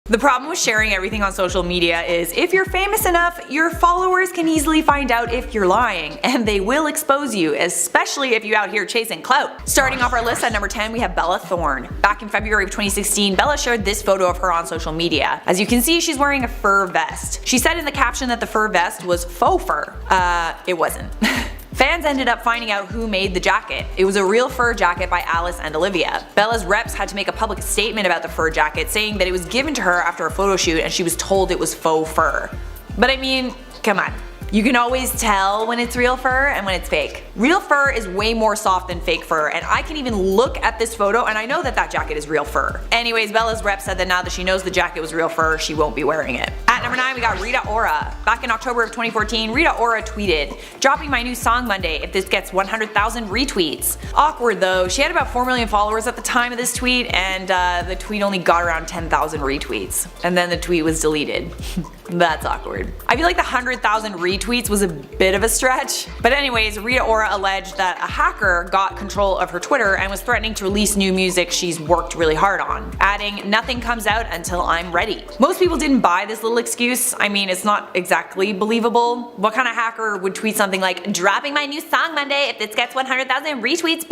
The problem with sharing everything on social media is if you're famous enough, your followers can easily find out if you're lying, and they will expose you, especially if you're out here chasing clout. Starting off our list at number 10, we have Bella Thorne. Back in February of 2016, Bella shared this photo of her on social media. As you can see, she's wearing a fur vest. She said in the caption that the fur vest was faux fur. It wasn't. Fans ended up finding out who made the jacket. It was a real fur jacket by Alice and Olivia. Bella's reps had to make a public statement about the fur jacket, saying that it was given to her after a photo shoot and she was told it was faux fur. But I mean, come on. You can always tell when it's real fur and when it's fake. Real fur is way more soft than fake fur, and I can even look at this photo and I know that that jacket is real fur. Anyways, Bella's rep said that now that she knows the jacket was real fur, she won't be wearing it. At number 9, we got Rita Ora. Back in October of 2014, Rita Ora tweeted, "Dropping my new song Monday if this gets 100,000 retweets." Awkward though, she had about 4 million followers at the time of this tweet, and the tweet only got around 10,000 retweets. And then the tweet was deleted. That's awkward. I feel like the 100,000 retweets was a bit of a stretch. But anyways, Rita Ora alleged that a hacker got control of her Twitter and was threatening to release new music she's worked really hard on, adding, "Nothing comes out until I'm ready." Most people didn't buy this little excuse. I mean, it's not exactly believable. What kind of hacker would tweet something like, "Dropping my new song Monday if this gets 100,000 retweets"?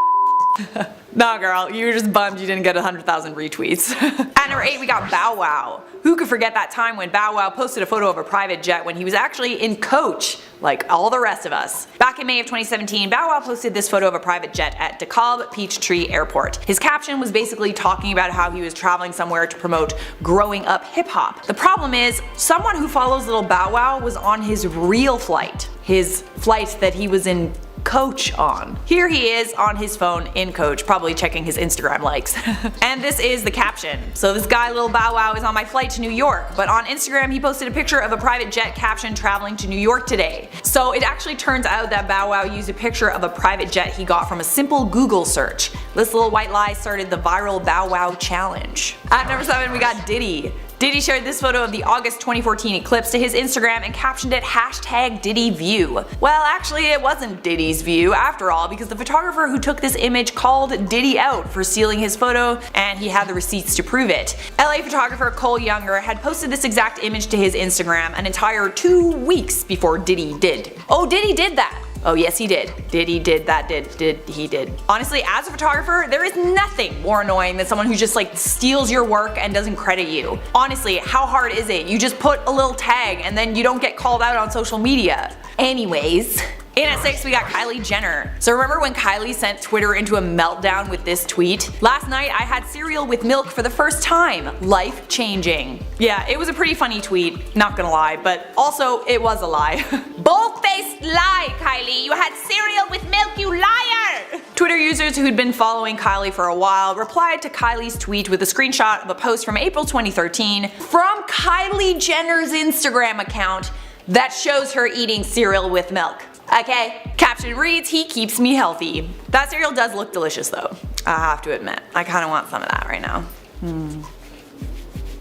Nah girl, you were just bummed you didn't get 100,000 retweets. At number 8, we got Bow Wow. Who could forget that time when Bow Wow posted a photo of a private jet when he was actually in coach, like all the rest of us. Back in May of 2017, Bow Wow posted this photo of a private jet at DeKalb Peachtree Airport. His caption was basically talking about how he was traveling somewhere to promote growing up hip hop. The problem is, someone who follows little Bow Wow was on his real flight. His flight that he was in coach on. Here he is on his phone in coach, probably checking his Instagram likes. And this is the caption. So this guy, Lil Bow Wow, is on my flight to New York, but on Instagram he posted a picture of a private jet caption "traveling to New York today." So it actually turns out that Bow Wow used a picture of a private jet he got from a simple Google search. This little white lie started the viral Bow Wow challenge. At number 7, we got Diddy. Diddy shared this photo of the August 2014 eclipse to his Instagram and captioned it #DiddyView. Well, actually it wasn't Diddy's view after all, because the photographer who took this image called Diddy out for stealing his photo, and he had the receipts to prove it. LA photographer Cole Younger had posted this exact image to his Instagram an entire 2 weeks before Diddy did. Oh, Diddy did that! Oh yes he did. He did. Honestly, as a photographer, there is nothing more annoying than someone who just like steals your work and doesn't credit you. Honestly, how hard is it? You just put a little tag and then you don't get called out on social media. Anyways. In at 6, we got Kylie Jenner. So remember when Kylie sent Twitter into a meltdown with this tweet? "Last night I had cereal with milk for the first time. Life changing." Yeah, it was a pretty funny tweet, not gonna lie, but also it was a lie. Bold-faced lie, Kylie. You had cereal with milk, you liar! Twitter users who'd been following Kylie for a while replied to Kylie's tweet with a screenshot of a post from April 2013 from Kylie Jenner's Instagram account that shows her eating cereal with milk. Okay. Caption reads, "He keeps me healthy." That cereal does look delicious though. I have to admit. I kinda want some of that right now.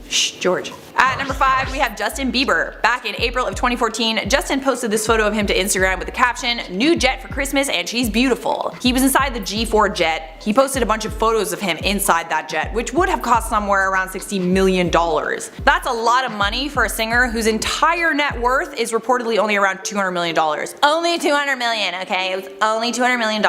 Shh, George. At number 5, we have Justin Bieber. Back in April of 2014, Justin posted this photo of him to Instagram with the caption, "New jet for Christmas and she's beautiful." He was inside the G4 jet. He posted a bunch of photos of him inside that jet, which would have cost somewhere around $60 million. That's a lot of money for a singer whose entire net worth is reportedly only around $200 million. Only $200 million, okay? It was only $200 million?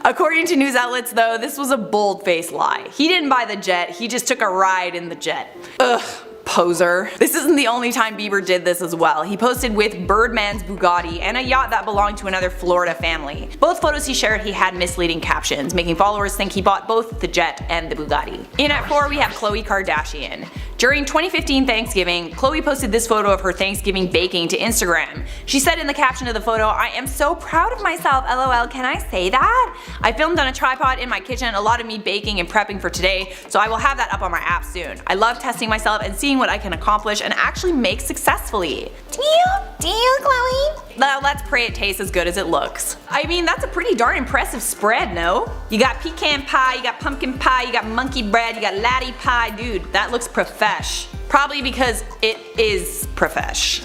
According to news outlets though, this was a bold-faced lie. He didn't buy the jet, he just took a ride in the jet. Ugh. Poser. This isn't the only time Bieber did this as well. He posted with Birdman's Bugatti and a yacht that belonged to another Florida family. Both photos he shared he had misleading captions, making followers think he bought both the jet and the Bugatti. In at 4, we have Khloe Kardashian. During 2015 Thanksgiving, Khloe posted this photo of her Thanksgiving baking to Instagram. She said in the caption of the photo, "I am so proud of myself, LOL, can I say that? I filmed on a tripod in my kitchen, a lot of me baking and prepping for today, so I will have that up on my app soon. I love testing myself and seeing what I can accomplish and actually make successfully." Do you, Khloe? Well, let's pray it tastes as good as it looks. I mean, that's a pretty darn impressive spread, no? You got pecan pie, you got pumpkin pie, you got monkey bread, you got latte pie, dude, that looks profesh. Probably because it is profesh.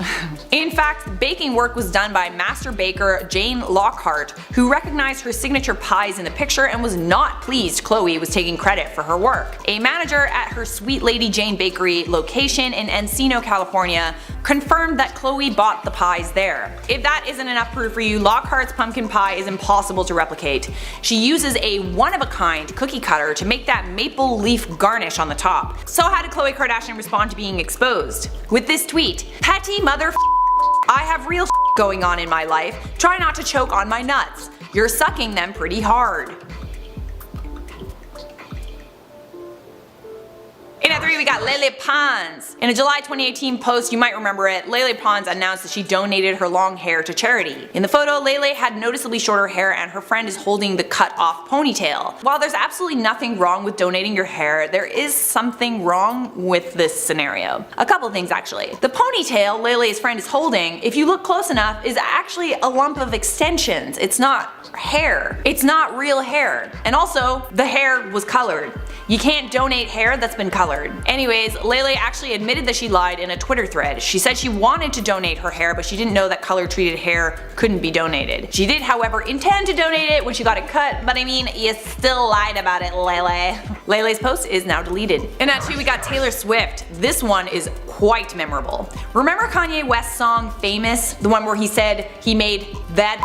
In fact, baking work was done by master baker Jane Lockhart, who recognized her signature pies in the picture and was not pleased Khloe was taking credit for her work. A manager at her Sweet Lady Jane Bakery location in Encino, California, confirmed that Khloe bought the pies there. If that isn't enough proof for you, Lockhart's pumpkin pie is impossible to replicate. She uses a one-of-a-kind cookie cutter to make that maple leaf garnish on the top. So how did Khloe Kardashian respond to being exposed? With this tweet: "Petty mother I have real going on in my life. Try not to choke on my nuts. You're sucking them pretty hard." In at 3 we got Lele Pons. In a July 2018 post, you might remember it, Lele Pons announced that she donated her long hair to charity. In the photo, Lele had noticeably shorter hair and her friend is holding the cut off ponytail. While there's absolutely nothing wrong with donating your hair, there is something wrong with this scenario. A couple things actually. The ponytail Lele's friend is holding, if you look close enough, is actually a lump of extensions. It's not hair. It's not real hair. And also, the hair was colored. You can't donate hair that's been colored. Anyways, Lele actually admitted that she lied in a Twitter thread. She said she wanted to donate her hair, but she didn't know that color-treated hair couldn't be donated. She did, however, intend to donate it when she got it cut, but I mean, you still lied about it, Lele. Lele's post is now deleted. And at 2 we got Taylor Swift. This one is quite memorable. Remember Kanye West's song Famous? The one where he said he made that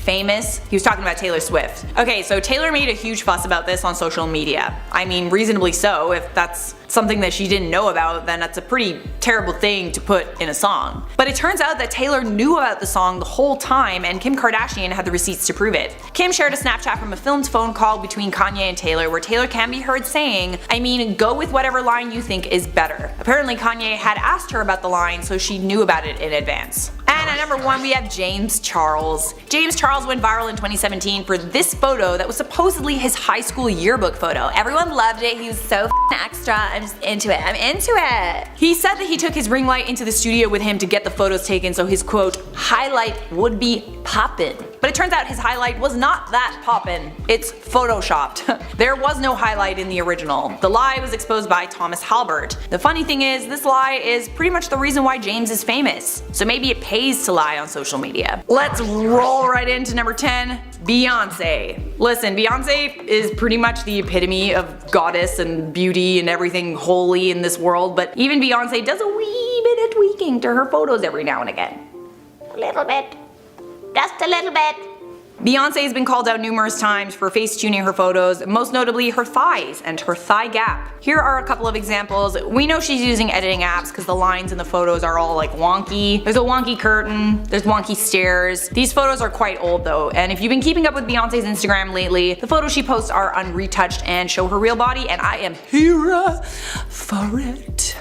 famous? He was talking about Taylor Swift. Okay, so Taylor made a huge fuss about this on social media. I mean, reasonably so. If that's something that she didn't know about, then that's a pretty terrible thing to put in a song. But it turns out that Taylor knew about the song the whole time and Kim Kardashian had the receipts to prove it. Kim shared a Snapchat from a filmed phone call between Kanye and Taylor where Taylor can be heard saying, "I mean, go with whatever line you think is better." Apparently Kanye had asked her about the line, so she knew about it in advance. And at number 1 we have James Charles. James Charles went viral in 2017 for this photo that was supposedly his high school yearbook photo. Everyone loved it, he was so extra, I'm just into it, I'm into it. He said that he took his ring light into the studio with him to get the photos taken so his quote, highlight would be poppin'. But it turns out his highlight was not that poppin', it's photoshopped. There was no highlight in the original. The lie was exposed by Thomas Halbert. The funny thing is, this lie is pretty much the reason why James is famous. So maybe it pays to lie on social media. Let's roll right into number 10, Beyonce. Listen, Beyonce is pretty much the epitome of goddess and beauty and everything holy in this world, but even Beyonce does a wee bit of tweaking to her photos every now and again. A little bit. Just a little bit. Beyonce has been called out numerous times for face-tuning her photos, most notably her thighs and her thigh gap. Here are a couple of examples. We know she's using editing apps because the lines in the photos are all like wonky. There's a wonky curtain, there's wonky stairs. These photos are quite old though, and if you've been keeping up with Beyonce's Instagram lately, the photos she posts are unretouched and show her real body, and I am here for it.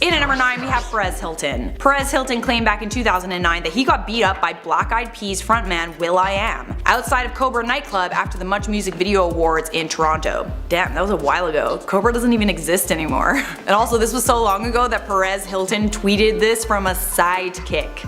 In at number 9 we have Perez Hilton. Perez Hilton claimed back in 2009 that he got beat up by Black Eyed Peas frontman will.i.am outside of Cobra nightclub after the Much Music Video Awards in Toronto. Damn, that was a while ago. Cobra doesn't even exist anymore. And also, this was so long ago that Perez Hilton tweeted this from a sidekick.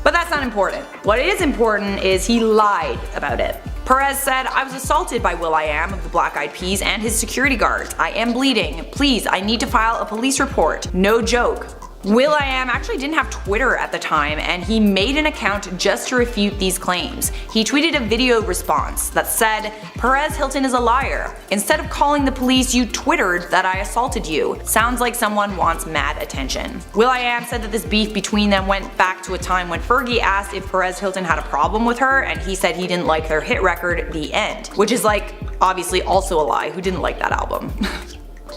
But that's not important. What is important is he lied about it. Perez said, "I was assaulted by will.i.am of the Black Eyed Peas and his security guards. I am bleeding. Please, I need to file a police report. No joke." will.i.am actually didn't have Twitter at the time, and he made an account just to refute these claims. He tweeted a video response that said, "Perez Hilton is a liar. Instead of calling the police, you twittered that I assaulted you. Sounds like someone wants mad attention." will.i.am said that this beef between them went back to a time when Fergie asked if Perez Hilton had a problem with her, and he said he didn't like their hit record, The End. Which is like, obviously also a lie. Who didn't like that album?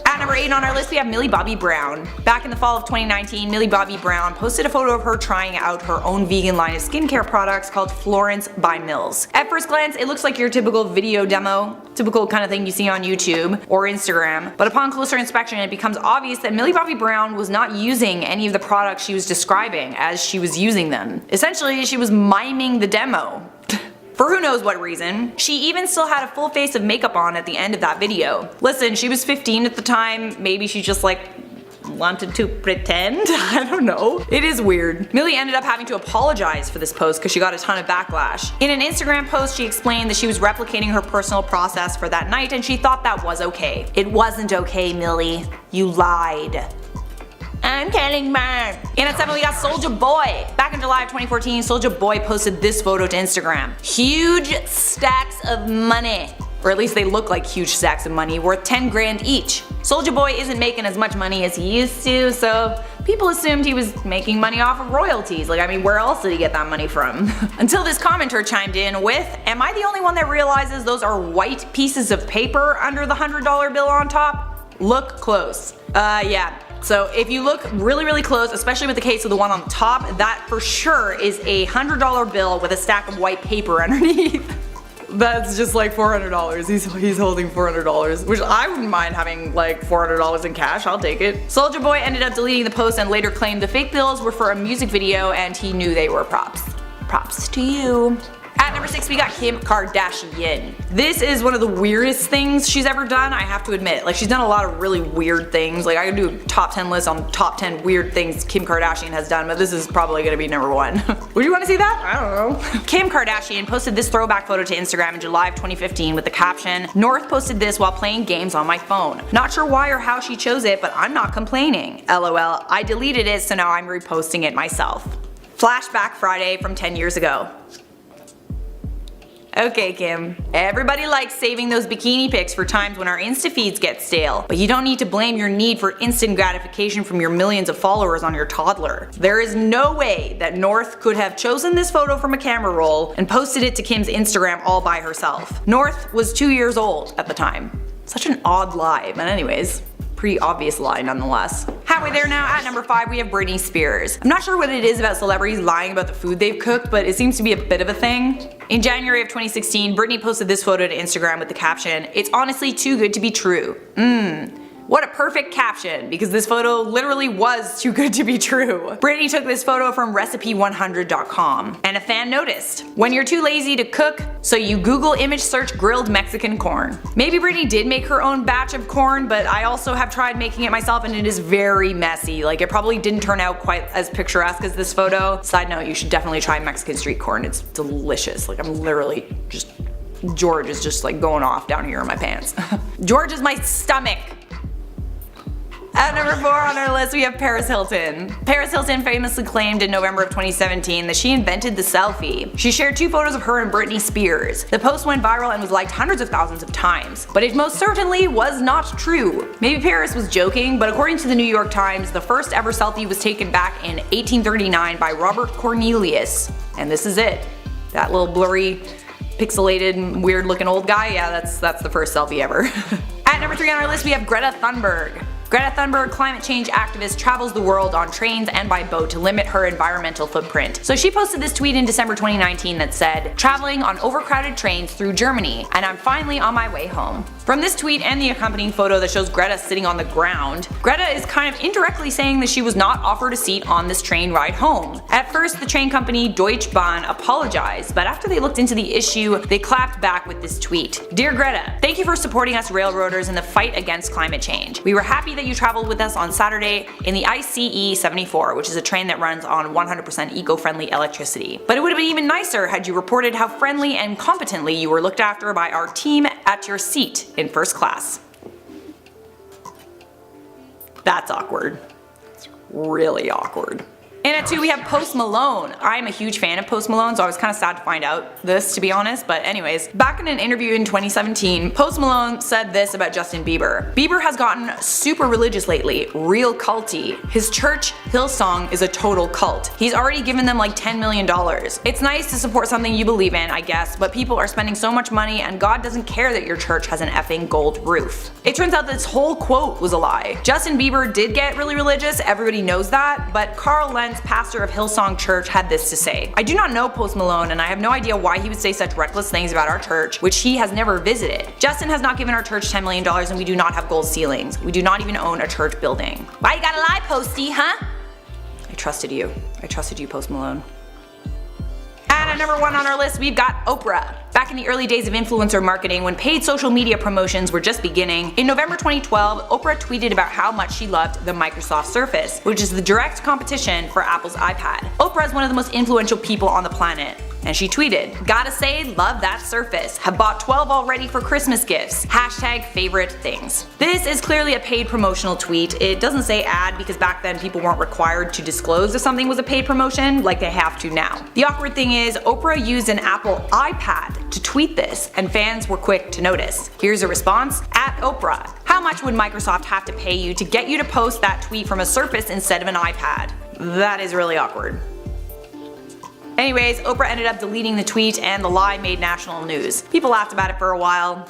At number 8 on our list we have Millie Bobby Brown. Back in the fall of 2019, Millie Bobby Brown posted a photo of her trying out her own vegan line of skincare products called Florence by Mills. At first glance, it looks like your typical video demo, typical kind of thing you see on YouTube or Instagram, but upon closer inspection it becomes obvious that Millie Bobby Brown was not using any of the products she was describing as she was using them. Essentially, she was miming the demo. For who knows what reason. She even still had a full face of makeup on at the end of that video. Listen, she was 15 at the time, maybe she just like wanted to pretend? I don't know. It is weird. Millie ended up having to apologize for this post because she got a ton of backlash. In an Instagram post she explained that she was replicating her personal process for that night and she thought that was okay. It wasn't okay, Millie. You lied. I'm Kelly Man. And at 7 we got Soulja Boy. Back in July of 2014, Soulja Boy posted this photo to Instagram. Huge stacks of money. Or at least they look like huge stacks of money worth 10 grand each. Soulja Boy isn't making as much money as he used to, so people assumed he was making money off of royalties. Like, I mean, where else did he get that money from? Until this commenter chimed in with, am I the only one that realizes those are white pieces of paper under the $100 bill on top? Look close. Yeah. So if you look really close, especially with the case of the one on top, that for sure is a $100 bill with a stack of white paper underneath. That's just like $400. He's holding $400, which I wouldn't mind having like $400 in cash. I'll take it. Soulja Boy ended up deleting the post and later claimed the fake bills were for a music video and he knew they were props. Props to you. At number 6 we got Kim Kardashian. This is one of the weirdest things she's ever done, I have to admit. Like, she's done a lot of really weird things. Like, I could do a top 10 list on top 10 weird things Kim Kardashian has done, but this is probably gonna be number 1. Would you want to see that? I don't know. Kim Kardashian posted this throwback photo to Instagram in July of 2015 with the caption, North posted this while playing games on my phone. Not sure why or how she chose it, but I'm not complaining. LOL, I deleted it, so now I'm reposting it myself. Flashback Friday from 10 years ago. Okay, Kim. Everybody likes saving those bikini pics for times when our Insta feeds get stale, but you don't need to blame your need for instant gratification from your millions of followers on your toddler. There is no way that North could have chosen this photo from a camera roll and posted it to Kim's Instagram all by herself. North was 2 years old at the time. Such an odd lie, but anyways. Pretty obvious lie nonetheless. Halfway there now, at number 5 we have Britney Spears. I'm not sure what it is about celebrities lying about the food they've cooked, but it seems to be a bit of a thing. In January of 2016, Britney posted this photo to Instagram with the caption, "It's honestly too good to be true." What a perfect caption, because this photo literally was too good to be true. Britney took this photo from recipe100.com, and a fan noticed. When you're too lazy to cook, so you Google image search grilled Mexican corn. Maybe Britney did make her own batch of corn, but I also have tried making it myself and it is very messy. Like, it probably didn't turn out quite as picturesque as this photo. Side note, you should definitely try Mexican street corn, it's delicious. Like, I'm literally just, George is just like going off down here in my pants. George is my stomach. At number 4 on our list we have Paris Hilton. Paris Hilton famously claimed in November of 2017 that she invented the selfie. She shared 2 photos of her and Britney Spears. The post went viral and was liked hundreds of thousands of times, but it most certainly was not true. Maybe Paris was joking, but according to the New York Times, the first ever selfie was taken back in 1839 by Robert Cornelius. And this is it. That little blurry, pixelated, weird looking old guy, yeah, that's the first selfie ever. At number 3 on our list we have Greta Thunberg. Greta Thunberg, climate change activist, travels the world on trains and by boat to limit her environmental footprint. So she posted this tweet in December 2019 that said, "Traveling on overcrowded trains through Germany, and I'm finally on my way home." From this tweet and the accompanying photo that shows Greta sitting on the ground, Greta is kind of indirectly saying that she was not offered a seat on this train ride home. At first, the train company Deutsche Bahn apologized, but after they looked into the issue, they clapped back with this tweet. "Dear Greta, thank you for supporting us railroaders in the fight against climate change. We were happy that you traveled with us on Saturday in the ICE 74, which is a train that runs on 100% eco-friendly electricity. But it would have been even nicer had you reported how friendly and competently you were looked after by our team at your seat in first class." That's awkward. It's really awkward. And at 2 we have Post Malone. I'm a huge fan of Post Malone, so I was kind of sad to find out this, to be honest, but anyways. Back in an interview in 2017, Post Malone said this about Justin Bieber. "Bieber has gotten super religious lately, real culty. His church, Hillsong, is a total cult. He's already given them like $10 million. It's nice to support something you believe in, I guess, but people are spending so much money and God doesn't care that your church has an effing gold roof." It turns out this whole quote was a lie. Justin Bieber did get really religious, everybody knows that, but Carl Lentz, pastor of Hillsong Church, had this to say. "I do not know Post Malone and I have no idea why he would say such reckless things about our church, which he has never visited. Justin has not given our church $10 million and we do not have gold ceilings. We do not even own a church building." Why you gotta lie, Posty, huh? I trusted you. I trusted you, Post Malone. And at number 1 on our list we've got Oprah. Back in the early days of influencer marketing, when paid social media promotions were just beginning, in November 2012, Oprah tweeted about how much she loved the Microsoft Surface, which is the direct competition for Apple's iPad. Oprah is one of the most influential people on the planet. And she tweeted, "Gotta say, love that Surface. Have bought 12 already for Christmas gifts. Hashtag favorite things." This is clearly a paid promotional tweet. It doesn't say ad because back then people weren't required to disclose if something was a paid promotion like they have to now. The awkward thing is, Oprah used an Apple iPad to tweet this, and fans were quick to notice. Here's a response. At Oprah, how much would Microsoft have to pay you to get you to post that tweet from a Surface instead of an iPad? That is really awkward. Anyways, Oprah ended up deleting the tweet and the lie made national news. People laughed about it for a while.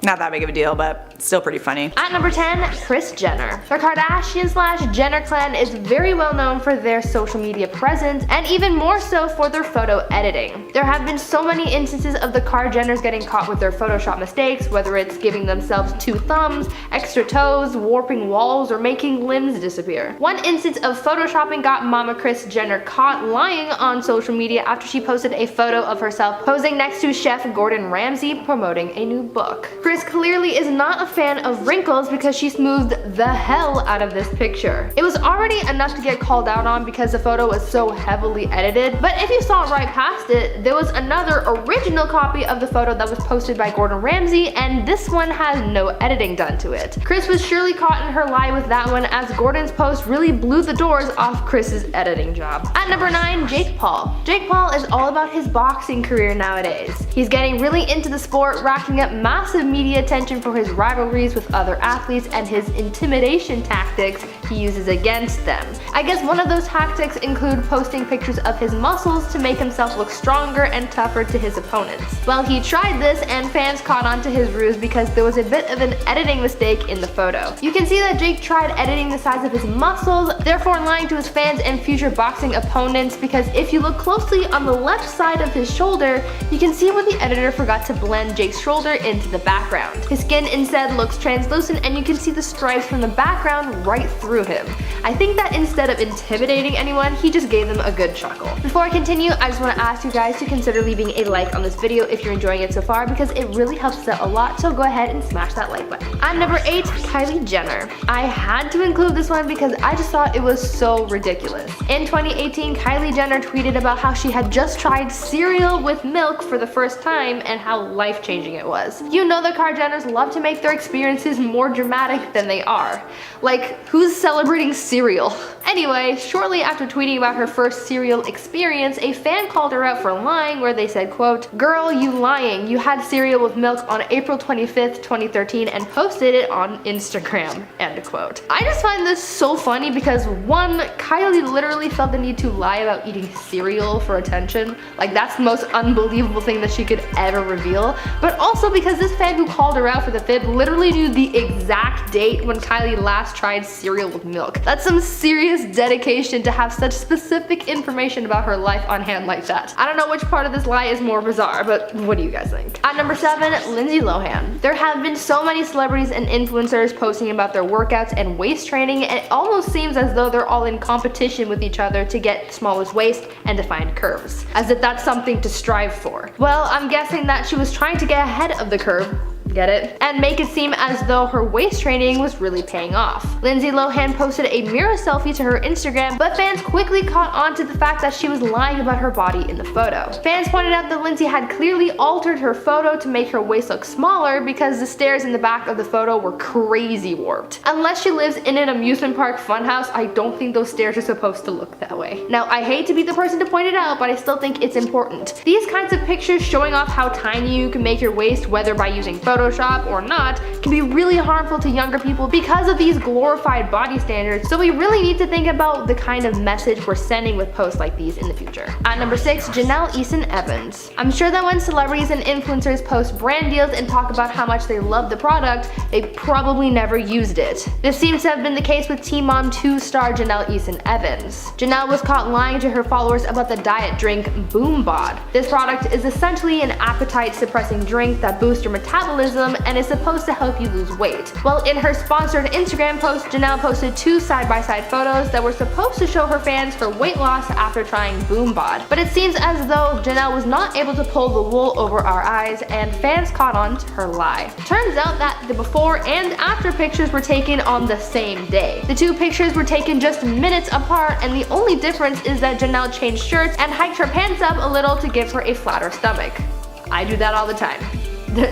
Not that big of a deal, but still pretty funny. At number 10, Kris Jenner. The Kardashian/Jenner clan is very well known for their social media presence, and even more so for their photo editing. There have been so many instances of the Kar Jenners getting caught with their Photoshop mistakes, whether it's giving themselves 2 thumbs, extra toes, warping walls, or making limbs disappear. One instance of photoshopping got Mama Kris Jenner caught lying on social media after she posted a photo of herself posing next to Chef Gordon Ramsay promoting a new book. Kris clearly is not a fan of wrinkles because she smoothed the hell out of this picture. It was already enough to get called out on because the photo was so heavily edited, but if you saw right past it, there was another original copy of the photo that was posted by Gordon Ramsay, and this one has no editing done to it. Kris was surely caught in her lie with that one, as Gordon's post really blew the doors off Kris's editing job. At number 9, Jake Paul. Jake Paul is all about his boxing career nowadays. He's getting really into the sport, racking up massive media attention for his rivalries with other athletes and his intimidation tactics he uses against them. I guess one of those tactics include posting pictures of his muscles to make himself look stronger and tougher to his opponents. Well, he tried this and fans caught on to his ruse because there was a bit of an editing mistake in the photo. You can see that Jake tried editing the size of his muscles, therefore lying to his fans and future boxing opponents, because if you look closely on the left side of his shoulder, you can see where the editor forgot to blend Jake's shoulder into the background. His skin instead looks translucent and you can see the stripes from the background right through him. I think that instead of intimidating anyone, he just gave them a good chuckle. Before I continue, I just want to ask you guys to consider leaving a like on this video if you're enjoying it so far, because it really helps us out a lot, so go ahead and smash that like button. At number 8, Kylie Jenner. I had to include this one because I just thought it was so ridiculous. In 2018, Kylie Jenner tweeted about how she had just tried cereal with milk for the first time and how life-changing it was. You know the Kar Jenners love to make their experiences more dramatic than they are. Like, who's celebrating cereal? Anyway, shortly after tweeting about her first cereal experience, a fan called her out for lying, where they said, quote, "Girl, you lying. You had cereal with milk on April 25th, 2013 and posted it on Instagram," end quote. I just find this so funny because one, Kylie literally felt the need to lie about eating cereal for attention. Like, that's the most unbelievable thing that she could ever reveal. But also because this fan who called her out for the fib literally knew the exact date when Kylie last tried cereal with milk. That's some serious dedication to have such specific information about her life on hand like that. I don't know which part of this lie is more bizarre, but what do you guys think? At number 7, Lindsay Lohan. There have been so many celebrities and influencers posting about their workouts and waist training, and it almost seems as though they're all in competition with each other to get smallest waist and defined curves, as if that's something to strive for. Well, I'm guessing that she was trying to get ahead of the curve, get it? And make it seem as though her waist training was really paying off. Lindsay Lohan posted a mirror selfie to her Instagram, but fans quickly caught on to the fact that she was lying about her body in the photo. Fans pointed out that Lindsay had clearly altered her photo to make her waist look smaller because the stairs in the back of the photo were crazy warped. Unless she lives in an amusement park funhouse, I don't think those stairs are supposed to look that way. Now, I hate to be the person to point it out, but I still think it's important. These kinds of pictures showing off how tiny you can make your waist, whether by using Photoshop or not, can be really harmful to younger people because of these glorified body standards, so we really need to think about the kind of message we're sending with posts like these in the future. At number 6, Janelle Easton Evans. I'm sure that when celebrities and influencers post brand deals and talk about how much they love the product, they probably never used it. This seems to have been the case with Teen Mom 2 star Janelle Easton Evans. Janelle was caught lying to her followers about the diet drink Boom Bod. This product is essentially an appetite suppressing drink that boosts your metabolism metabolism and is supposed to help you lose weight. Well, in her sponsored Instagram post, Janelle posted 2 side-by-side photos that were supposed to show her fans her weight loss after trying Boom Bod. But it seems as though Janelle was not able to pull the wool over our eyes, and fans caught on to her lie. Turns out that the before and after pictures were taken on the same day. The 2 pictures were taken just minutes apart, and the only difference is that Janelle changed shirts and hiked her pants up a little to give her a flatter stomach. I do that all the time.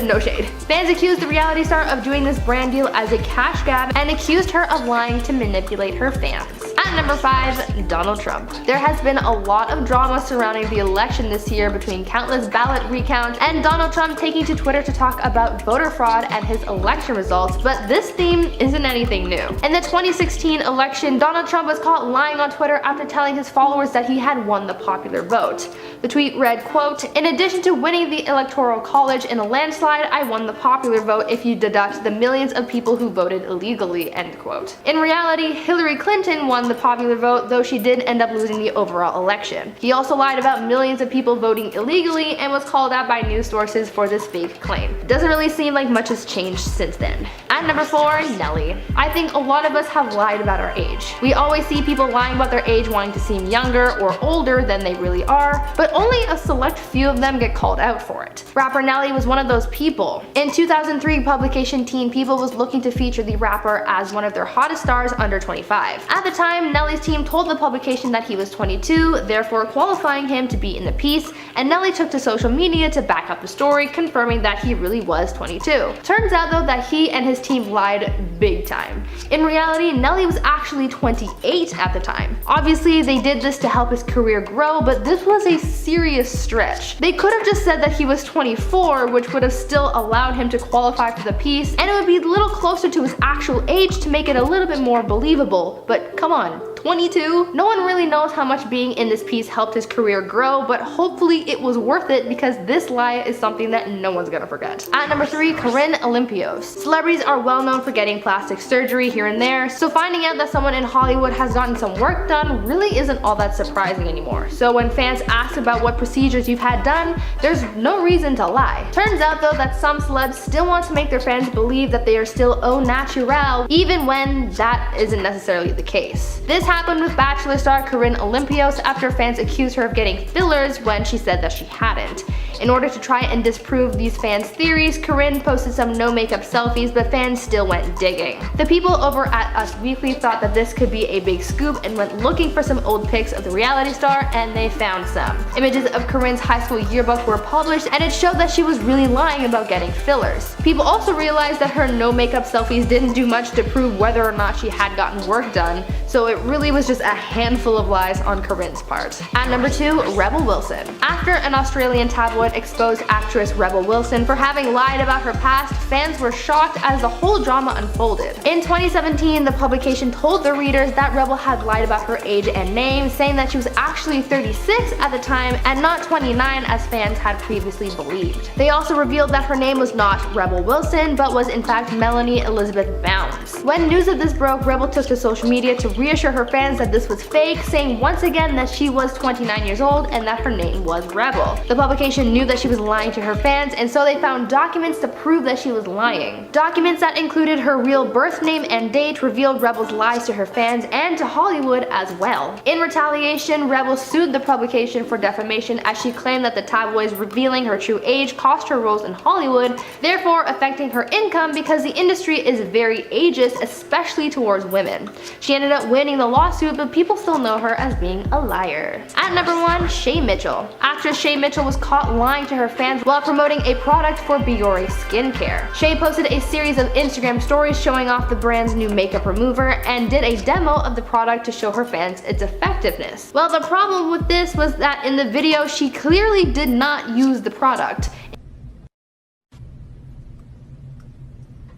No shade. Fans accused the reality star of doing this brand deal as a cash grab and accused her of lying to manipulate her fans. At number 5, Donald Trump. There has been a lot of drama surrounding the election this year between countless ballot recounts and Donald Trump taking to Twitter to talk about voter fraud and his election results, but this theme isn't anything new. In the 2016 election, Donald Trump was caught lying on Twitter after telling his followers that he had won the popular vote. The tweet read, quote, "In addition to winning the Electoral College in a landslide, I won the popular vote if you deduct the millions of people who voted illegally," end quote. In reality, Hillary Clinton won the popular vote, though she did end up losing the overall election. He also lied about millions of people voting illegally and was called out by news sources for this fake claim. It doesn't really seem like much has changed since then. At number 4, Nelly. I think a lot of us have lied about our age. We always see people lying about their age wanting to seem younger or older than they really are, but only a select few of them get called out for it. Rapper Nelly was one of those people. In 2003, publication Teen People was looking to feature the rapper as one of their hottest stars under 25. At the time, Nelly's team told the publication that he was 22, therefore qualifying him to be in the piece, and Nelly took to social media to back up the story, confirming that he really was 22. Turns out though that he and his team lied big time. In reality, Nelly was actually 28 at the time. Obviously, they did this to help his career grow, but this was a serious stretch. They could have just said that he was 24, which would have still allowed him to qualify for the piece, and it would be a little closer to his actual age to make it a little bit more believable, but come on, 22? No one really knows how much being in this piece helped his career grow, but hopefully it was worth it because this lie is something that no one's gonna forget. At number 3, CorinneOlympios. Celebrities are well known for getting plastic surgery here and there, so finding out that someone in Hollywood has gotten some work done really isn't all that surprising anymore. So when fans ask about what procedures you've had done, there's no reason to lie. Turns out though that some celebs still want to make their fans believe that they are still au naturel, even when that isn't necessarily the case. This happened with Bachelor star CorinneOlympios after fans accused her of getting fillers when she said that she hadn't. In order to try and disprove these fans' theories, Corinne posted some no makeup selfies, but fans still went digging. The people over at Us Weekly thought that this could be a big scoop and went looking for some old pics of the reality star, and they found some. Images of Corinne's high school yearbook were published, and it showed that she was really lying about getting fillers. People also realized that her no makeup selfies didn't do much to prove whether or not she had gotten work done, so it really was just a handful of lies on Corinne's part. At number 2, Rebel Wilson. After an Australian tabloid exposed actress Rebel Wilson for having lied about her past, fans were shocked as the whole drama unfolded. In 2017, the publication told their readers that Rebel had lied about her age and name, saying that she was actually 36 at the time and not 29 as fans had previously believed. They also revealed that her name was not Rebel Wilson, but was in fact Melanie Elizabeth Bounds. When news of this broke, Rebel took to social media to reassure her fans that this was fake, saying once again that she was 29 years old and that her name was Rebel. The publication knew that she was lying to her fans, and so they found documents to prove that she was lying. Documents that included her real birth name and date revealed Rebel's lies to her fans and to Hollywood as well. In retaliation, Rebel sued the publication for defamation as she claimed that the tabloids revealing her true age cost her roles in Hollywood, therefore affecting her income because the industry is very ageist, especially towards women. She ended up winning the lawsuit, but people still know her as being a liar. At number 1, Shay Mitchell. Actress Shay Mitchell was caught lying to her fans while promoting a product for Biore skincare. Shay posted a series of Instagram stories showing off the brand's new makeup remover and did a demo of the product to show her fans its effectiveness. Well, the problem with this was that in the video she clearly did not use the product.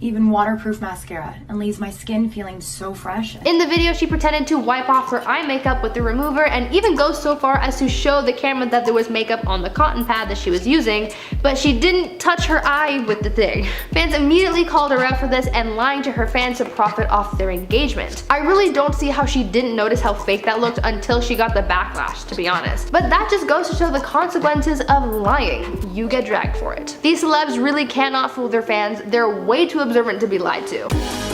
even waterproof mascara, and leaves my skin feeling so fresh. In the video, she pretended to wipe off her eye makeup with the remover and even goes so far as to show the camera that there was makeup on the cotton pad that she was using, but she didn't touch her eye with the thing. Fans immediately called her out for this and lying to her fans to profit off their engagement. I really don't see how she didn't notice how fake that looked until she got the backlash, to be honest. But that just goes to show the consequences of lying. You get dragged for it. These celebs really cannot fool their fans. They're way too observant to be lied to.